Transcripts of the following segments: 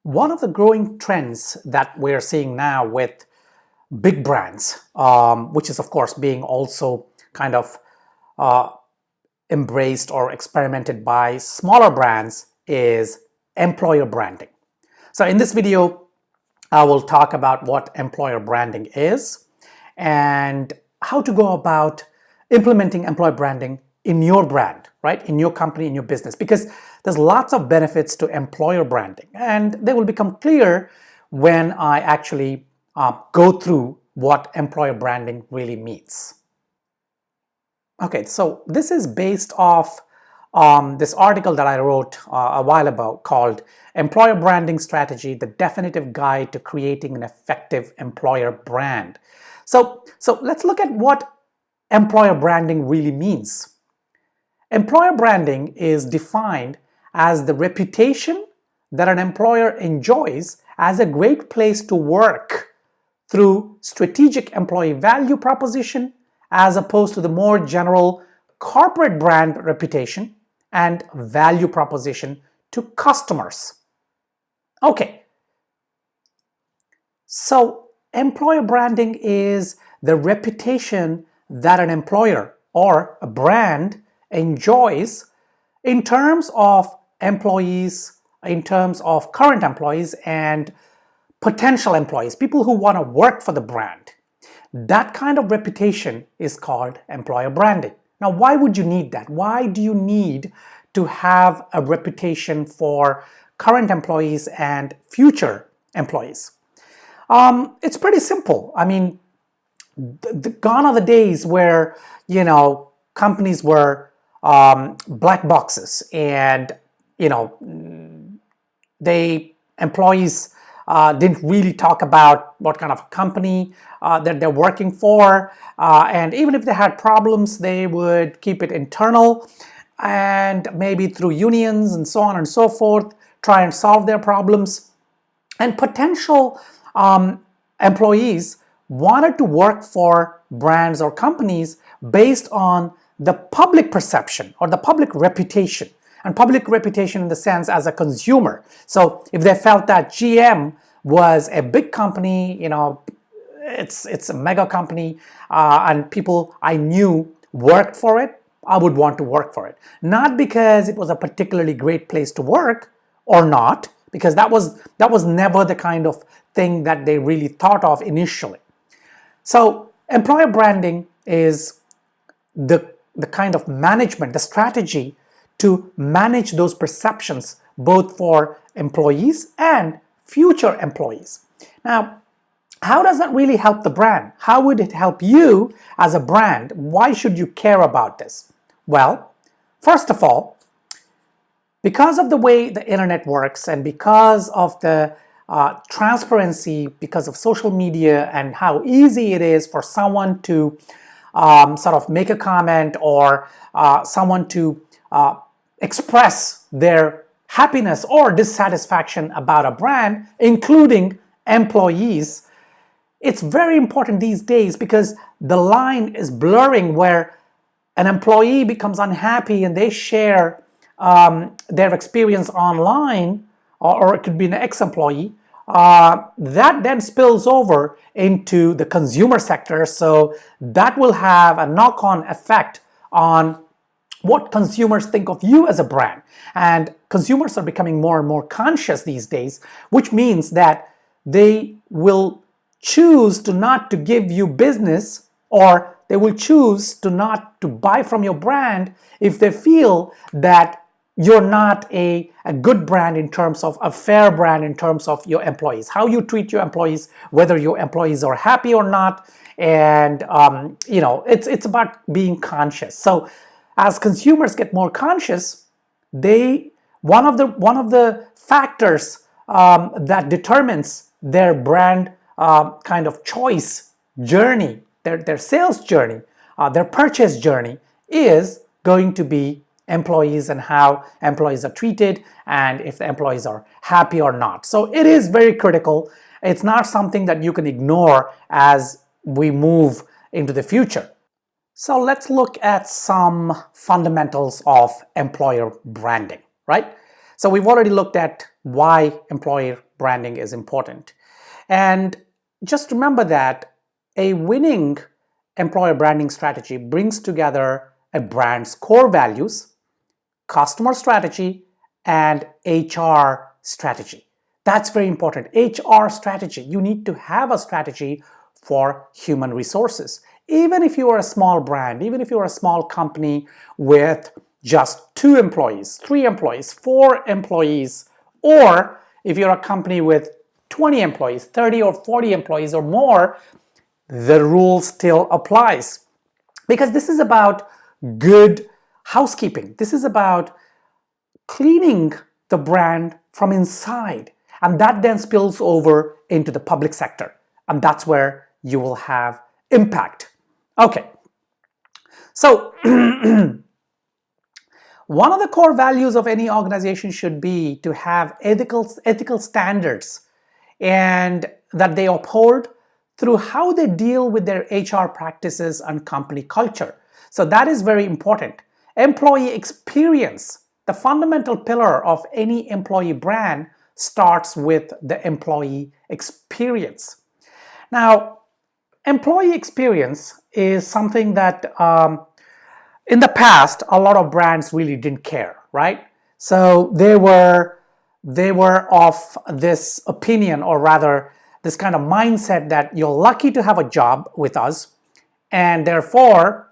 One of the growing trends that we're seeing now with big brands, which is of course being also kind of uh, embraced or experimented by smaller brands, is employer branding. So in this video, I will talk about what employer branding is and how to go about implementing employer branding in your brand, right? In your company, in your business, because there's lots of benefits to employer branding, and they will become clear when I actually go through what employer branding really means. Okay, so this is based off this article that I wrote a while ago called Employer Branding Strategy, the Definitive Guide to Creating an Effective Employer Brand. So let's look at what employer branding really means. Employer branding is defined as the reputation that an employer enjoys as a great place to work through strategic employee value proposition, as opposed to the more general corporate brand reputation and value proposition to customers. Okay, so employer branding is the reputation that an employer or a brand enjoys in terms of employees, in terms of current employees and potential employees, people who want to work for the brand. That kind of reputation is called employer branding. Now, why would you need that? Why do you need to have a reputation for current employees and future employees? It's pretty simple. I mean, gone are the days where, companies were black boxes and, employees didn't really talk about what kind of company that they're working for, and even if they had problems, they would keep it internal and maybe through unions and so on and so forth try and solve their problems. And potential employees wanted to work for brands or companies based on the public perception or the public reputation, and public reputation in the sense as a consumer. So if they felt that GM was a big company, it's a mega company, and people I knew worked for it, I would want to work for it. Not because it was a particularly great place to work or not, because that was never the kind of thing that they really thought of initially. So employer branding is the kind of management, the strategy to manage those perceptions both for employees and future employees. Now, how does that really help the brand? How would it help you as a brand? Why should you care about this? Well, first of all, because of the way the internet works and because of the transparency, because of social media and how easy it is for someone to sort of make a comment or someone to express their happiness or dissatisfaction about a brand, including employees, it's very important these days because the line is blurring where an employee becomes unhappy and they share their experience online, or it could be an ex-employee, that then spills over into the consumer sector. So that will have a knock-on effect on what consumers think of you as a brand. And consumers are becoming more and more conscious these days, which means that they will choose to not to give you business, or they will choose to not to buy from your brand if they feel that you're not a good brand in terms of a fair brand in terms of your employees, how you treat your employees, whether your employees are happy or not. And it's about being conscious. So as consumers get more conscious, one of the factors that determines their brand kind of choice journey, their sales journey, their purchase journey, is going to be employees and how employees are treated and if the employees are happy or not. So it is very critical. It's not something that you can ignore as we move into the future. So let's look at some fundamentals of employer branding, right? So we've already looked at why employer branding is important. And just remember that a winning employer branding strategy brings together a brand's core values, customer strategy, and HR strategy. That's very important. HR strategy. You need to have a strategy for human resources. Even if you are a small brand, even if you are a small company with just 2 employees, 3 employees, 4 employees, or if you're a company with 20 employees, 30 or 40 employees or more, the rule still applies. Because this is about good housekeeping. This is about cleaning the brand from inside. And that then spills over into the public sector. And that's where you will have impact. Okay. So one of the core values of any organization should be to have ethical standards and that they uphold through how they deal with their HR practices and company culture. So that is very important. Employee experience, the fundamental pillar of any employee brand, starts with the employee experience. Now, employee experience is something that in the past, a lot of brands really didn't care, right? So they were of this opinion, or rather this kind of mindset, that you're lucky to have a job with us, and therefore,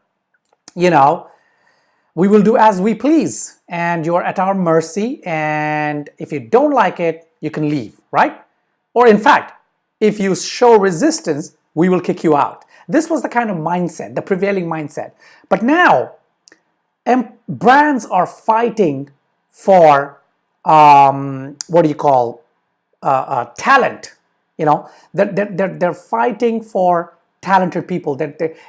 we will do as we please, and you're at our mercy, and if you don't like it, you can leave, right? Or in fact, if you show resistance, we will kick you out. This was the kind of mindset, the prevailing mindset. But now, brands are fighting for talent. They're fighting for talented people.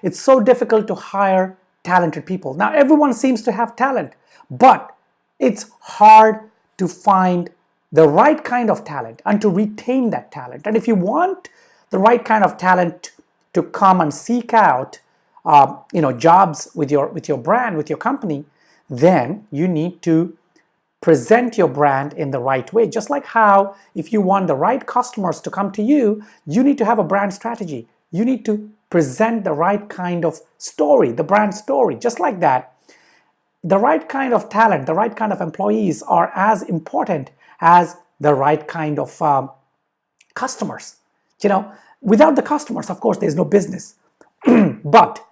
It's so difficult to hire talented people. Now everyone seems to have talent, but it's hard to find the right kind of talent and to retain that talent. And if you want the right kind of talent to come and seek out jobs with your brand, with your company, then you need to present your brand in the right way. Just like how if you want the right customers to come to you, you need to have a brand strategy. You need to present the right kind of story, the brand story. Just like that, the right kind of talent, the right kind of employees are as important as the right kind of customers. Without the customers, of course, there's no business. But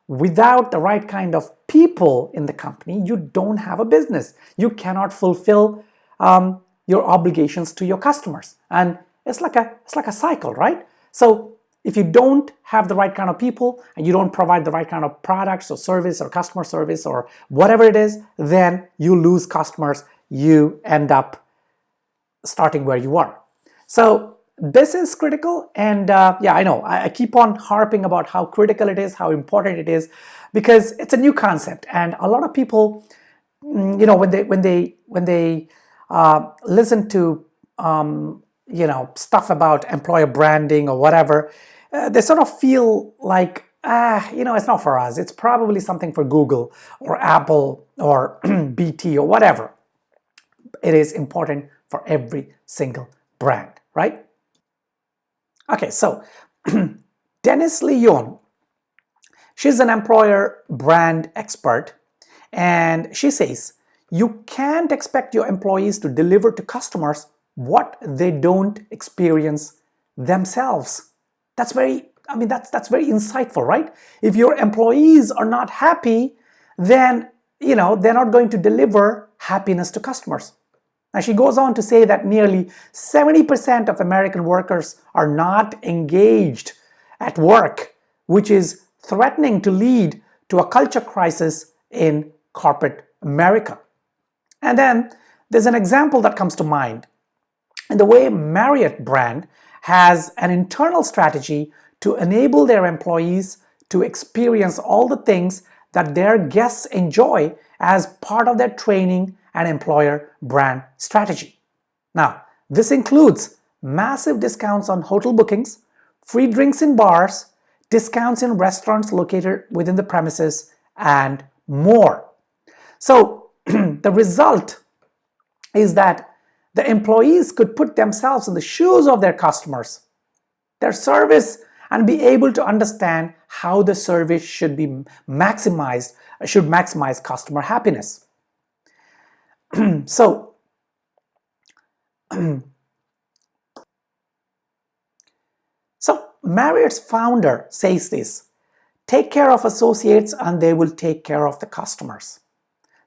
without the right kind of people in the company, you don't have a business. You cannot fulfill your obligations to your customers. And it's like a cycle, right? So if you don't have the right kind of people and you don't provide the right kind of products or service or customer service or whatever it is, then you lose customers. You end up starting where you are. So this is critical, and I know I keep on harping about how critical it is, how important it is, because it's a new concept, and a lot of people, when they listen to stuff about employer branding or whatever, they sort of feel like it's not for us. It's probably something for Google or Apple or BT or whatever. It is important for every single brand, right? Okay, so Denise Leon, she's an employer brand expert, and she says, you can't expect your employees to deliver to customers what they don't experience themselves. That's very insightful, right? If your employees are not happy, then they're not going to deliver happiness to customers. Now, she goes on to say that nearly 70% of American workers are not engaged at work, which is threatening to lead to a culture crisis in corporate America. And then there's an example that comes to mind in the way Marriott brand has an internal strategy to enable their employees to experience all the things that their guests enjoy as part of their training and employer brand strategy. Now, this includes massive discounts on hotel bookings, free drinks in bars, discounts in restaurants located within the premises, and more. So the result is that the employees could put themselves in the shoes of their customers, their service, and be able to understand how the service should be maximized, should maximize customer happiness. So, Marriott's founder says this: take care of associates and they will take care of the customers.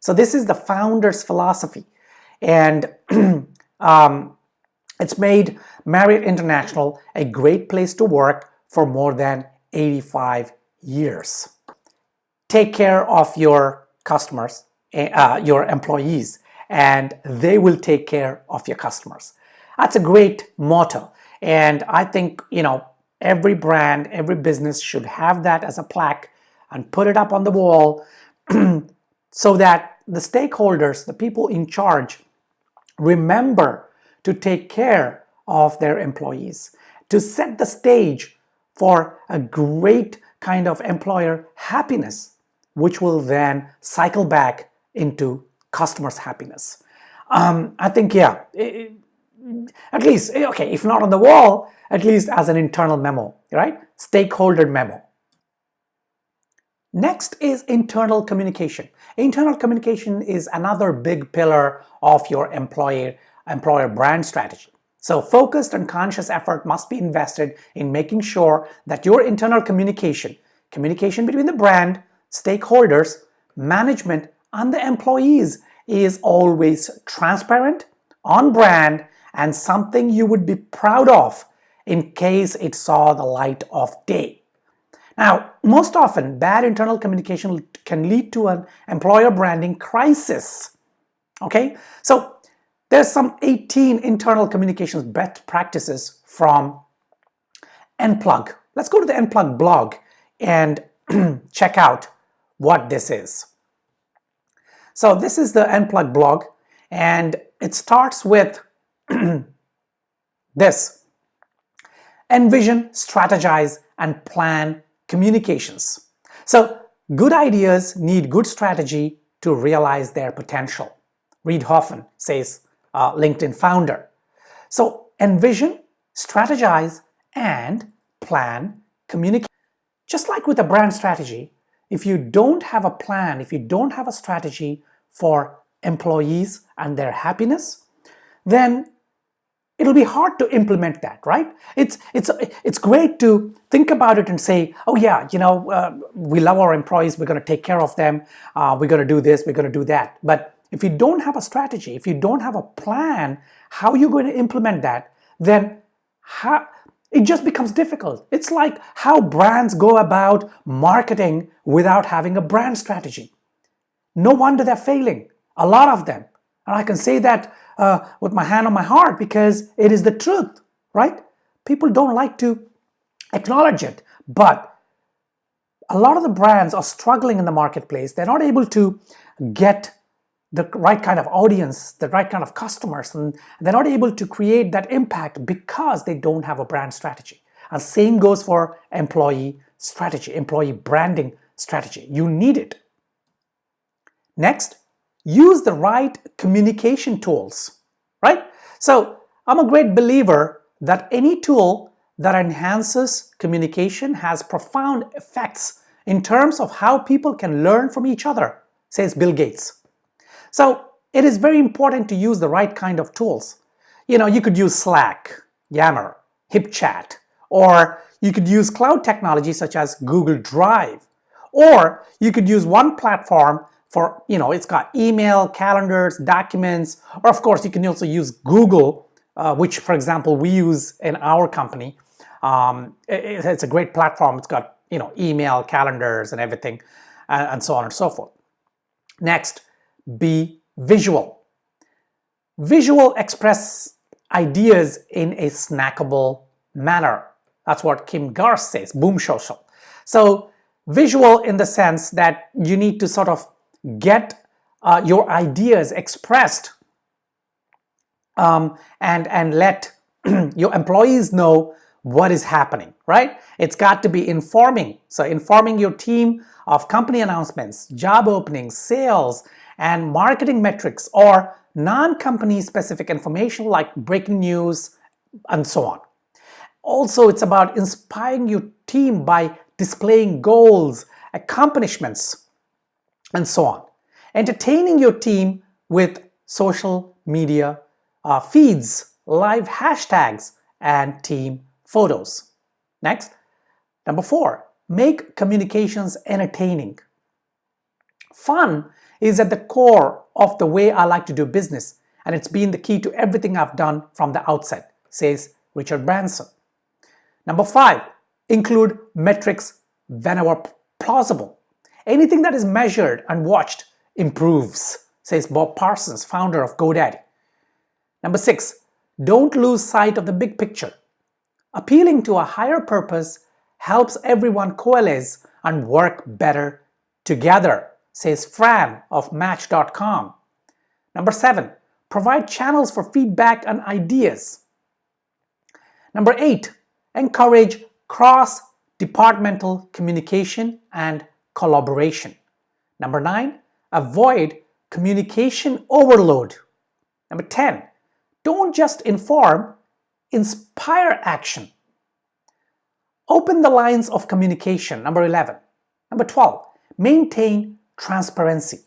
So this is the founder's philosophy, and it's made Marriott International a great place to work for more than 85 years. Take care of your customers, your employees, and they will take care of your customers. That's a great motto, and I think, every brand, every business should have that as a plaque and put it up on the wall so that the stakeholders, the people in charge, remember to take care of their employees, to set the stage for a great kind of employer happiness, which will then cycle back into customers' happiness. I think, yeah, at least, okay, if not on the wall, at least as an internal memo, right? Stakeholder memo. Next is internal communication. Internal communication is another big pillar of your employer brand strategy. So focused and conscious effort must be invested in making sure that your internal communication between the brand, stakeholders, management, and the employees is always transparent, on brand, and something you would be proud of in case it saw the light of day. Now, most often, bad internal communication can lead to an employer branding crisis. Okay, so there's some 18 internal communications best practices from Enplug. Let's go to the Enplug blog and check out what this is. So this is the Enplug blog, and it starts with this: envision, strategize, and plan communications. So good ideas need good strategy to realize their potential. Reid Hoffman says, LinkedIn founder. So envision, strategize, and plan communicate. Just like with a brand strategy, if you don't have a plan, if you don't have a strategy for employees and their happiness, then it'll be hard to implement that, right? It's great to think about it and say, oh yeah, we love our employees, we're going to take care of them, we're going to do this, we're going to do that. But if you don't have a strategy, if you don't have a plan, how you're going to implement that, then it just becomes difficult. It's like how brands go about marketing without having a brand strategy. No wonder they're failing, a lot of them. And I can say that with my hand on my heart because it is the truth, right? People don't like to acknowledge it, but a lot of the brands are struggling in the marketplace. They're not able to get the right kind of audience, the right kind of customers, and they're not able to create that impact because they don't have a brand strategy. And same goes for employee strategy, employee branding strategy. You need it. Next, use the right communication tools, right? So I'm a great believer that any tool that enhances communication has profound effects in terms of how people can learn from each other, says Bill Gates. So it is very important to use the right kind of tools. You could use Slack, Yammer, HipChat, or you could use cloud technology such as Google Drive, or you could use one platform for, it's got email, calendars, documents, or of course you can also use Google, which for example we use in our company. It's a great platform. It's got, email, calendars and everything, and so on and so forth. Next, be visual. Visual express ideas in a snackable manner. That's what Kim Garst says, Boom Social. So visual in the sense that you need to sort of get your ideas expressed and let your employees know what is happening, right? It's got to be informing. So informing your team of company announcements, job openings, sales, and marketing metrics, or non-company specific information like breaking news and so on. Also, it's about inspiring your team by displaying goals, accomplishments, and so on. Entertaining your team with social media feeds, live hashtags, and team photos. Next, number 4, make communications entertaining. Fun is at the core of the way I like to do business, and it's been the key to everything I've done from the outset, says Richard Branson. Number 5, include metrics whenever plausible. Anything that is measured and watched improves, says Bob Parsons, founder of GoDaddy. Number 6, don't lose sight of the big picture. Appealing to a higher purpose helps everyone coalesce and work better together, says Fran of Match.com. Number 7, provide channels for feedback and ideas. Number 8, encourage cross-departmental communication and collaboration. Number 9, avoid communication overload. Number 10, don't just inform, inspire action. Open the lines of communication. Number 11. Number 12, maintain transparency.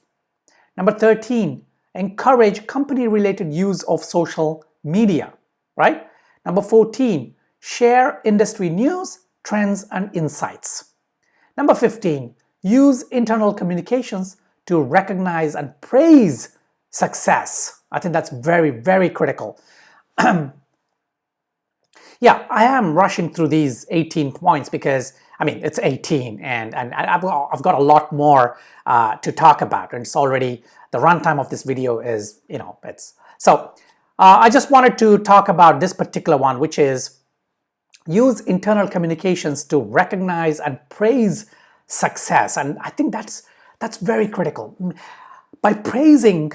Number 13, encourage company-related use of social media, right? Number 14, share industry news, trends, and insights. Number 15, use internal communications to recognize and praise success. I think that's very, very critical. Yeah, I am rushing through these 18 points because, I mean, it's 18 and I've got a lot more to talk about. And it's already, the runtime of this video is, it's... So, I just wanted to talk about this particular one, which is use internal communications to recognize and praise success. And I think that's very critical. By praising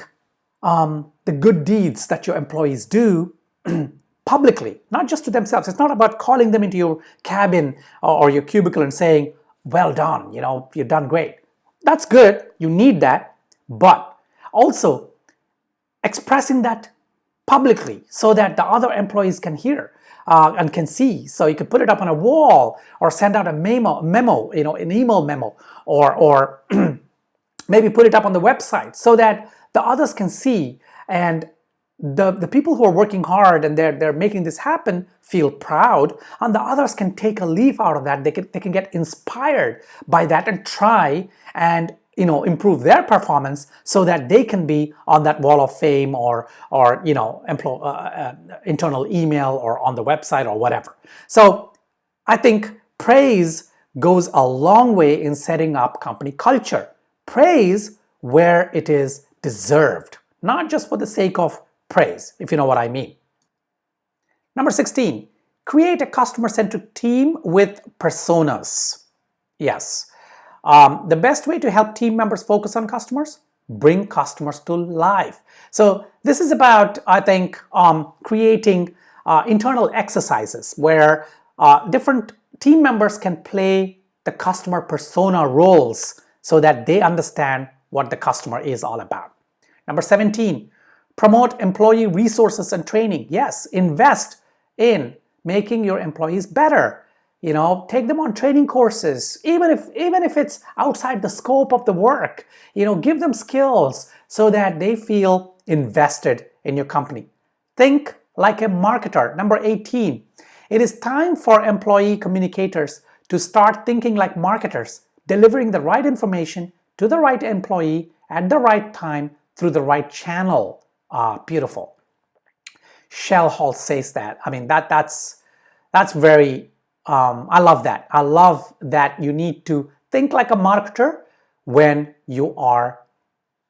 the good deeds that your employees do publicly, not just to themselves. It's not about calling them into your cabin or your cubicle and saying, well done, you've done great. That's good, you need that, but also expressing that publicly so that the other employees can hear and can see. So you could put it up on a wall or send out a memo, an email memo, or maybe put it up on the website so that the others can see, and the people who are working hard and they're making this happen feel proud, and the others can take a leaf out of that. They can get inspired by that and try and improve their performance so that they can be on that wall of fame or internal email or on the website or whatever. So I think praise goes a long way in setting up company culture. Praise where it is deserved, not just for the sake of praise, if you know what I mean. Number 16, create a customer-centric team with personas. Yes. The best way to help team members focus on customers, bring customers to life. So this is about, I think, creating internal exercises where different team members can play the customer persona roles so that they understand what the customer is all about. Number 17, promote employee resources and training. Yes, invest in making your employees better. Take them on training courses, even if it's outside the scope of the work. Give them skills so that they feel invested in your company. Think like a marketer. Number 18, it is time for employee communicators to start thinking like marketers, delivering the right information to the right employee at the right time through the right channel. Beautiful. Shell Hall says that. I mean, that's very, I love that. I love that you need to think like a marketer when you are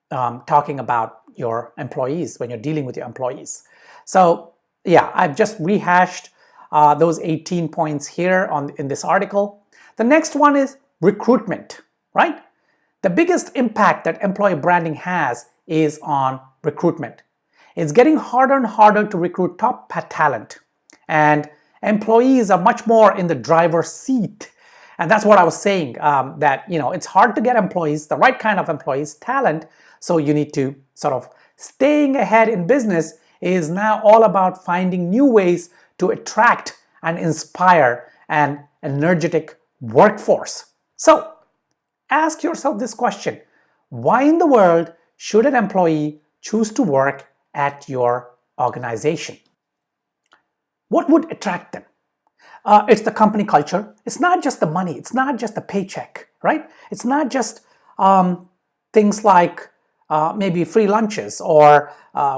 talking about your employees, when you're dealing with your employees. So yeah, I've just rehashed those 18 points here in this article. The next one is recruitment, right? The biggest impact that employer branding has is on recruitment. It's getting harder and harder to recruit top talent, and employees are much more in the driver's seat. And that's what I was saying, that it's hard to get employees, the right kind of employees, talent, so you need to sort of Staying ahead in business is now all about finding new ways to attract and inspire an energetic workforce. So, ask yourself this question: why in the world should an employee choose to work at your organization? What would attract them? It's the company culture. It's not just the money. It's not just the paycheck, right? It's not just things like maybe free lunches or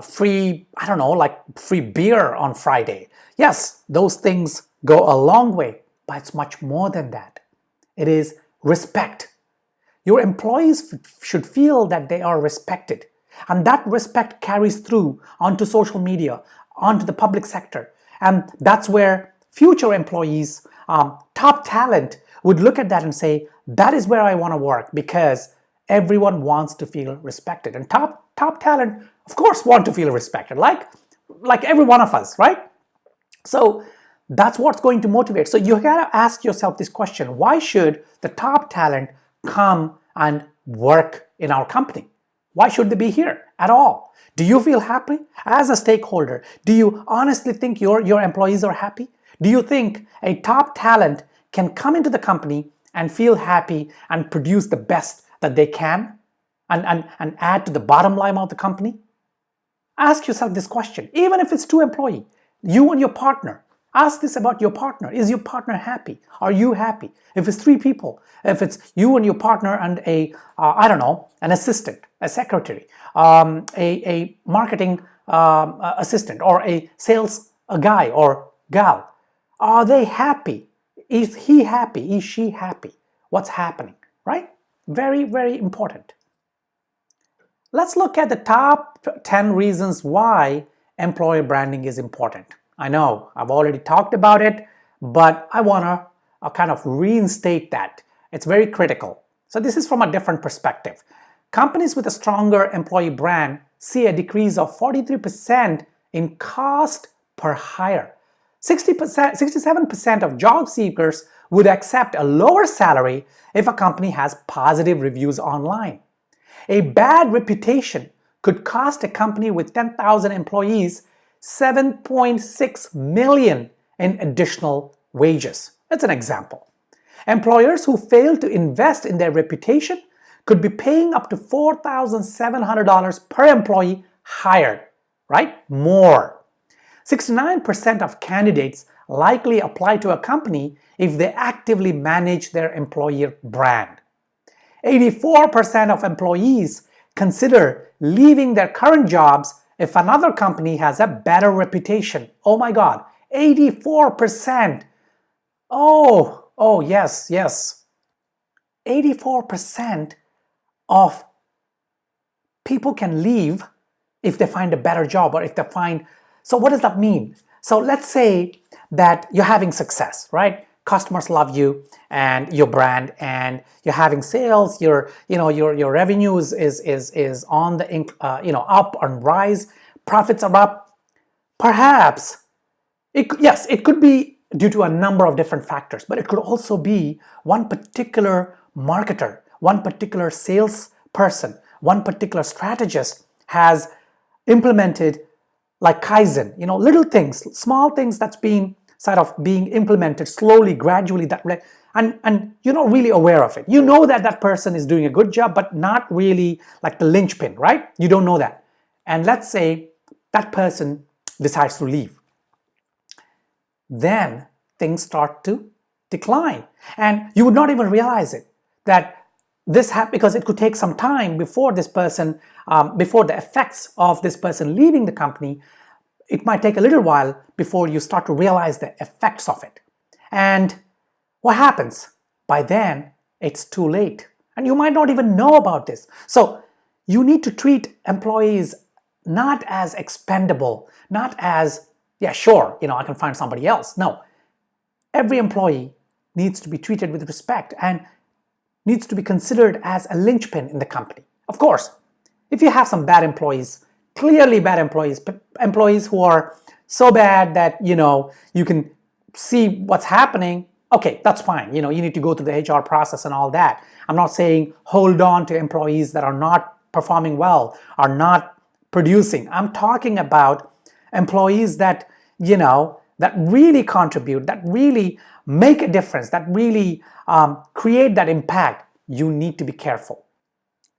free, I don't know, like free beer on Friday. Yes, those things go a long way, but it's much more than that. It is respect. Your employees should feel that they are respected, and that respect carries through onto social media, onto the public sector, and that's where future employees, top talent, would look at that and say, that is where I want to work, because everyone wants to feel respected. And top talent, of course, want to feel respected, like every one of us, right? So that's what's going to motivate. So you gotta ask yourself this question: why should the top talent come and work in our company? Why should they be here at all? Do you feel happy as a stakeholder? Do you honestly think your employees are happy? Do you think a top talent can come into the company and feel happy and produce the best that they can and add to the bottom line of the company? Ask yourself this question, even if it's two employees, you and your partner. Ask this about your partner. Is your partner happy? Are you happy? If it's three people, if it's you and your partner and I don't know, an assistant, a secretary, a marketing assistant, or a sales guy or gal, are they happy? Is he happy? Is she happy? What's happening, right? Very, very important. Let's look at the top 10 reasons why employer branding is important. I know I've already talked about it, but I want to kind of reinstate that. It's very critical. So this is from a different perspective. Companies with a stronger employee brand see a decrease of 43% in cost per hire. 67% of job seekers would accept a lower salary if a company has positive reviews online. A bad reputation could cost a company with 10,000 employees $7.6 million in additional wages. That's an example. Employers who fail to invest in their reputation could be paying up to $4,700 per employee hired, right? More. 69% of candidates likely apply to a company if they actively manage their employer brand. 84% of employees consider leaving their current jobs if another company has a better reputation. Oh my God, 84%. Oh yes. 84% of people can leave if they find a better job, or if they find. So what does that mean? So let's say that you're having success, right? Customers love you and your brand, and you're having sales. Your revenue is on the up and rise. Profits are up. Perhaps it could be due to a number of different factors, but it could also be one particular marketer, one particular salesperson, one particular strategist has implemented, like Kaizen, little things, small things that's being implemented slowly, gradually, and you're not really aware of it. You know that person is doing a good job, but not really like the linchpin, right? You don't know that. And let's say that person decides to leave. Then things start to decline, and you would not even realize it, that this happened, because it could take some time before this person, before the effects of this person leaving the company. It might take a little while before you start to realize the effects of it. And what happens? By then, it's too late. And you might not even know about this. So you need to treat employees not as expendable, not as, yeah, sure, I can find somebody else. No. Every employee needs to be treated with respect and needs to be considered as a linchpin in the company. Of course, if you have some bad employees, clearly bad employees who are so bad that you can see what's happening, okay, that's fine. You need to go through the HR process and all that. I'm not saying hold on to employees that are not performing well, are not producing. I'm talking about employees that, that really contribute, that really make a difference, that really create that impact. You need to be careful.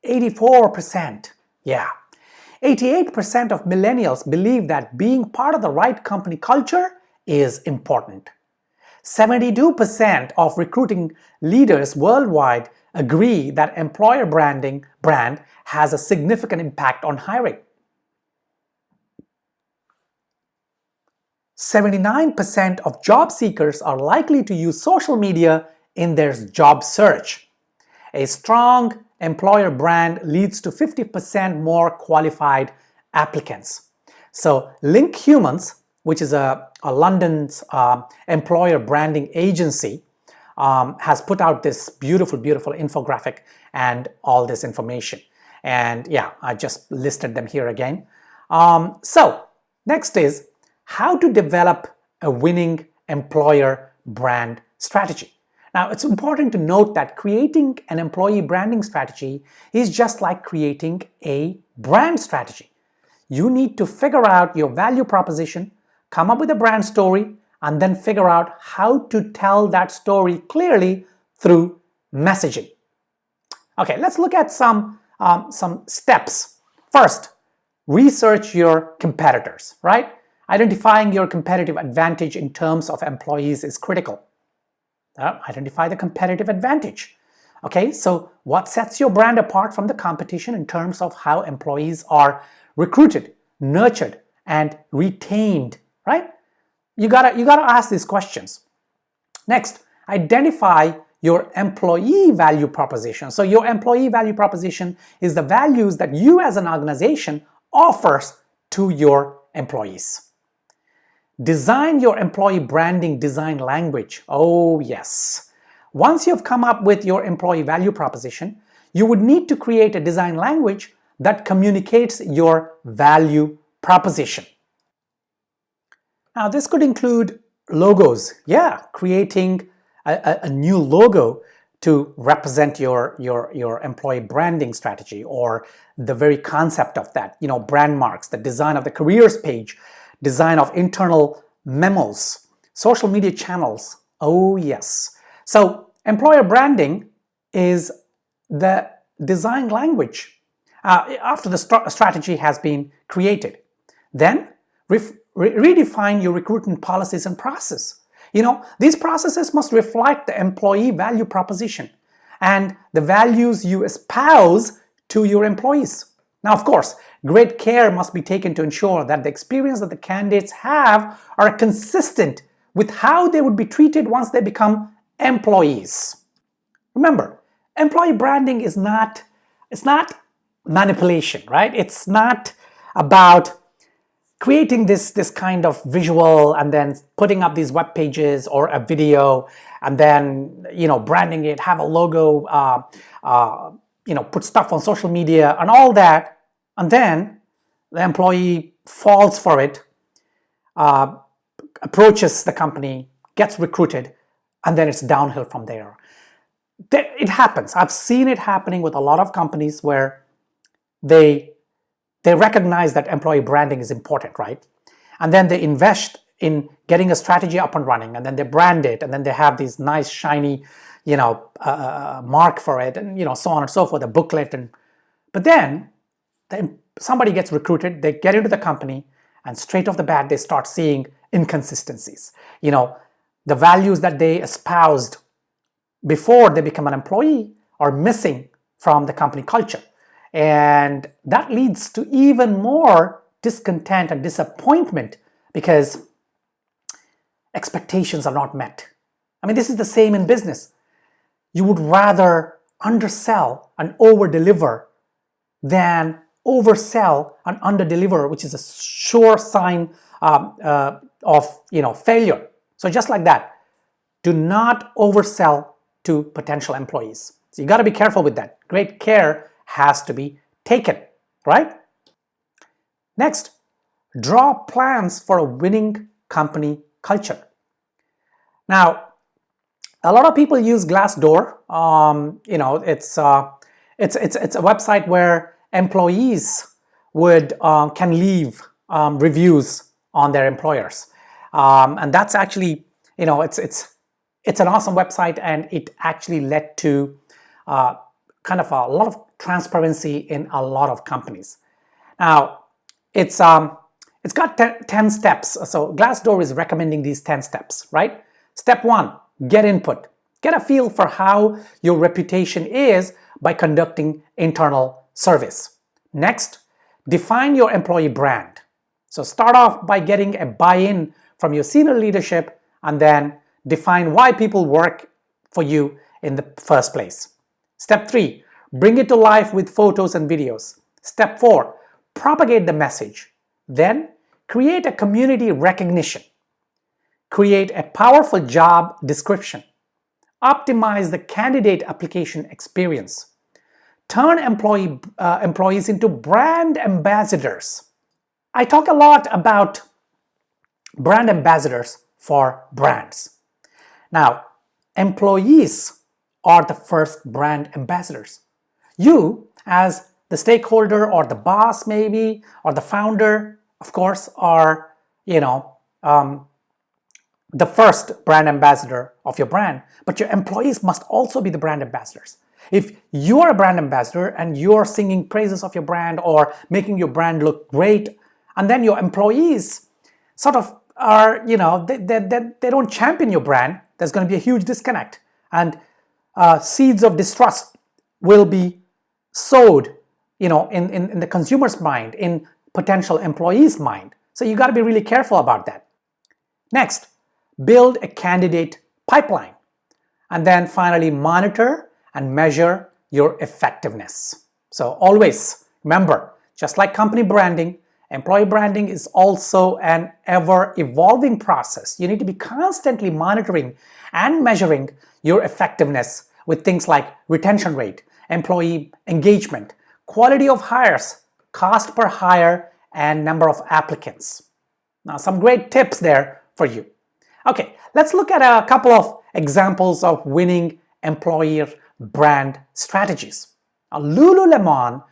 84%, yeah. 88% of millennials believe that being part of the right company culture is important. 72% of recruiting leaders worldwide agree that employer brand has a significant impact on hiring. 79% of job seekers are likely to use social media in their job search. A strong employer brand leads to 50% more qualified applicants. So Link Humans, which is a London's employer branding agency, has put out this beautiful infographic and all this information. And yeah, I just listed them here again. So next is how to develop a winning employer brand strategy. Now, it's important to note that creating an employee branding strategy is just like creating a brand strategy. You need to figure out your value proposition, come up with a brand story, and then figure out how to tell that story clearly through messaging. Okay, let's look at some steps. First, research your competitors, right? Identifying your competitive advantage in terms of employees is critical. Identify the competitive advantage. Okay, so what sets your brand apart from the competition in terms of how employees are recruited, nurtured, and retained, right? You gotta ask these questions. Next, identify your employee value proposition. So your employee value proposition is the values that you as an organization offers to your employees. Design your employee branding design language. Oh yes. Once you've come up with your employee value proposition, you would need to create a design language that communicates your value proposition. Now this could include logos. Yeah, creating a new logo to represent your employee branding strategy, or the very concept of that, brand marks, the design of the careers page, design of internal memos, social media channels. Oh yes. So employer branding is the design language after the strategy has been created. Then redefine your recruitment policies and process. These processes must reflect the employee value proposition and the values you espouse to your employees. Now, of course, great care must be taken to ensure that the experience that the candidates have are consistent with how they would be treated once they become employees. Remember, employee branding is not manipulation, right? It's not about creating this kind of visual and then putting up these web pages or a video and then branding it, have a logo, put stuff on social media and all that, and then the employee falls for it, approaches the company, gets recruited, and then it's downhill from there. It happens. I've seen it happening with a lot of companies where they recognize that employee branding is important, right? And then they invest in getting a strategy up and running, and then they brand it, and then they have these nice shiny, mark for it, and so on and so forth, a booklet, but then somebody gets recruited, they get into the company, and straight off the bat they start seeing inconsistencies. The values that they espoused before they become an employee are missing from the company culture. And that leads to even more discontent and disappointment because expectations are not met. I mean, this is the same in business. You would rather undersell and overdeliver than oversell and underdeliver, which is a sure sign of failure. So just like that, do not oversell to potential employees. So you got to be careful with that. Great care has to be taken, right? Next, draw plans for a winning company culture. Now, a lot of people use Glassdoor. It's a website where employees would can leave reviews on their employers, and that's actually, it's an awesome website, and it actually led to kind of a lot of transparency in a lot of companies. Now, it's got 10 steps. So Glassdoor is recommending these 10 steps, right? Step 1, get input. Get a feel for how your reputation is by conducting internal surveys. Next, define your employee brand. So start off by getting a buy-in from your senior leadership, and then define why people work for you in the first place. Step 3, bring it to life with photos and videos. Step 4, propagate the message. Then, create a community recognition. Create a powerful job description. Optimize the candidate application experience. Turn employees into brand ambassadors. I talk a lot about brand ambassadors for brands. Now, employees are the first brand ambassadors. You, as the stakeholder or the boss maybe, or the founder, of course, are, the first brand ambassador of your brand, but your employees must also be the brand ambassadors. If you are a brand ambassador and you're singing praises of your brand or making your brand look great, and then your employees sort of are, they don't champion your brand, there's going to be a huge disconnect, and seeds of distrust will be sowed, in the consumer's mind, in potential employees' mind. So you got to be really careful about that. Next, build a candidate pipeline, and then finally monitor and measure your effectiveness. So always remember, just like company branding, employee branding is also an ever-evolving process. You need to be constantly monitoring and measuring your effectiveness with things like retention rate, employee engagement, quality of hires, cost per hire, and number of applicants. Now, some great tips there for you. Okay, let's look at a couple of examples of winning employer brand strategies. Lululemon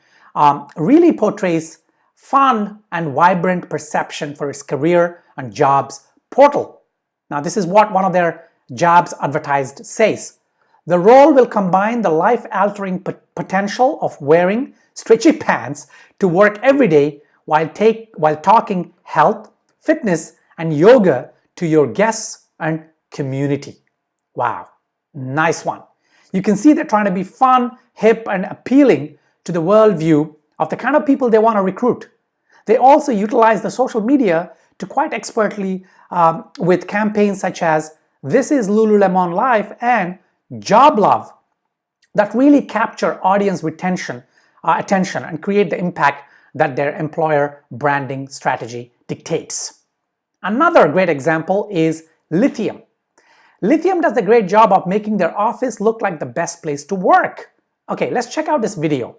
really portrays fun and vibrant perception for its career and jobs portal. Now, this is what one of their jobs advertised says. The role will combine the life-altering potential of wearing stretchy pants to work every day while talking health, fitness, and yoga to your guests and community. Wow, nice one. You can see they're trying to be fun, hip, and appealing to the worldview of the kind of people they want to recruit. They also utilize the social media to quite expertly with campaigns such as This is Lululemon Life and Job Love that really capture audience attention and create the impact that their employer branding strategy dictates. Another great example is Lithium. Lithium does a great job of making their office look like the best place to work. Okay, let's check out this video.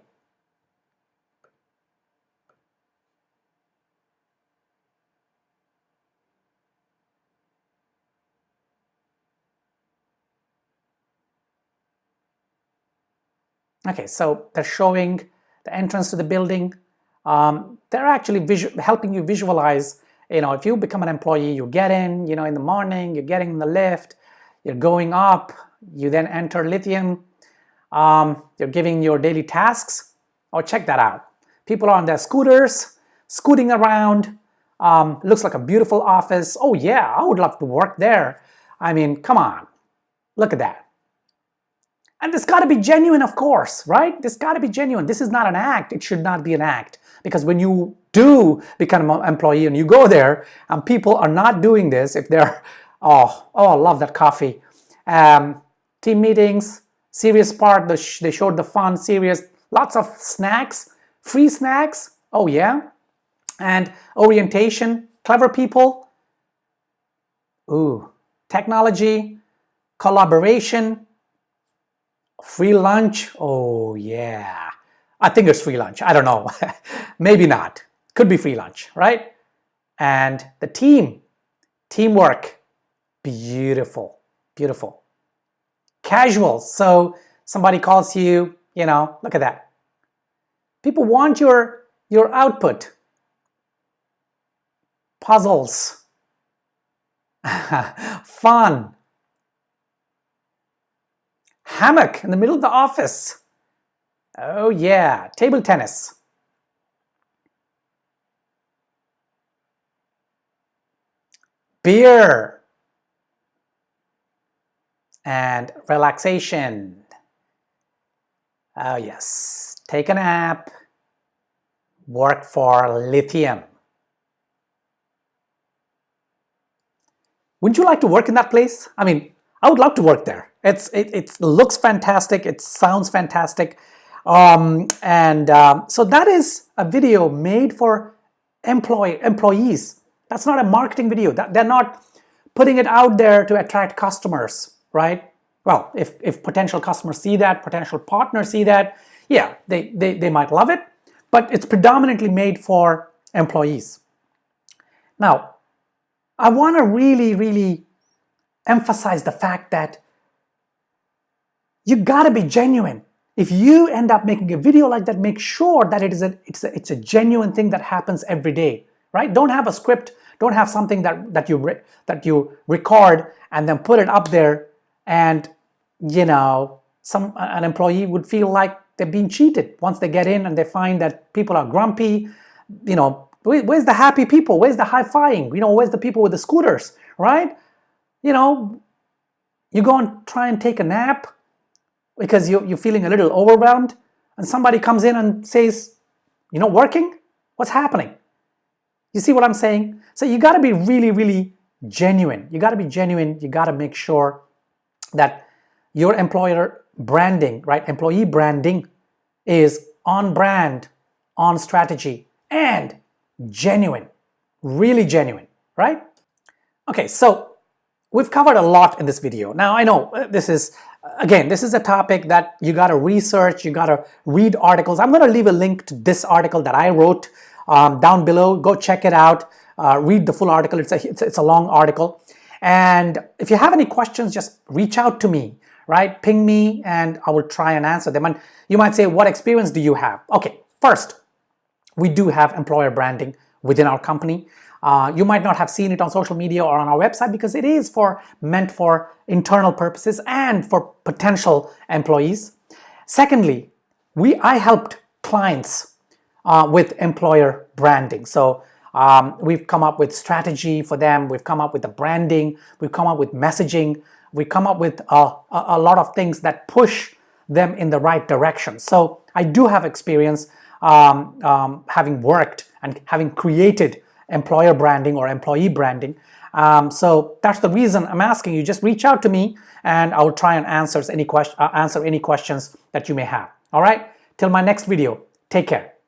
Okay, so they're showing the entrance to the building. They're actually helping you visualize, if you become an employee, you get in, in the morning, you're getting in the lift, you're going up, you then enter Lithium, you're giving your daily tasks. Oh, check that out. People are on their scooters, scooting around. Looks like a beautiful office. Oh yeah, I would love to work there. I mean, come on, look at that. And this got to be genuine, of course, right? This got to be genuine. This is not an act. It should not be an act. Because when you do become an employee and you go there and people are not doing this, if they're, oh, I love that coffee. Team meetings, serious part, they showed the fun, serious, lots of snacks, free snacks, oh yeah. And orientation, clever people. Ooh, technology, collaboration, free lunch, oh yeah. I think it's free lunch, I don't know. Maybe not, could be free lunch, right? And the teamwork, beautiful, beautiful. Casual, so somebody calls you, look at that. People want your Your output. Puzzles. Fun. Hammock in the middle of the office. Oh yeah, table tennis. Beer. And relaxation. Oh yes, take a nap. Work for lithium. Wouldn't you like to work in that place? I mean, I would love to work there. It looks fantastic. It sounds fantastic. So that is a video made for employees. That's not a marketing video. They're not putting it out there to attract customers, right? Well, if potential customers see that, potential partners see that, yeah, they might love it, but it's predominantly made for employees. Now, I want to really emphasize the fact that you got to be genuine. If you end up making a video like that, make sure that it's a genuine thing that happens every day, right? Don't have a script. Don't have something that you record and then put it up there, and an employee would feel like they're being cheated once they get in and they find that people are grumpy. Where's the happy people? Where's the high-fiving? Where's the people with the scooters, right? You go and try and take a nap because you're feeling a little overwhelmed, and somebody comes in and says, "You're not working? What's happening?" You see what I'm saying? So you got to be really genuine. You got to be genuine. You got to make sure that your employer branding, right? Employee branding is on brand, on strategy, and genuine, really genuine, right? Okay, so we've covered a lot in this video. Now I know this is a topic that you got to research, you got to read articles. I'm going to leave a link to this article that I wrote down below. Go check it out, read the full article. It's a long article. And if you have any questions, just reach out to me, right? Ping me and I will try and answer them. And you might say, what experience do you have? Okay, first, we do have employer branding within our company. You might not have seen it on social media or on our website because it is meant for internal purposes and for potential employees. Secondly, I helped clients with employer branding. So we've come up with strategy for them. We've come up with the branding. We've come up with messaging. We've come up with a lot of things that push them in the right direction. So I do have experience having worked and having created employer branding or employee branding. So that's the reason I'm asking you. Just reach out to me and I'll try and answer any questions that you may have. All right, till my next video, take care.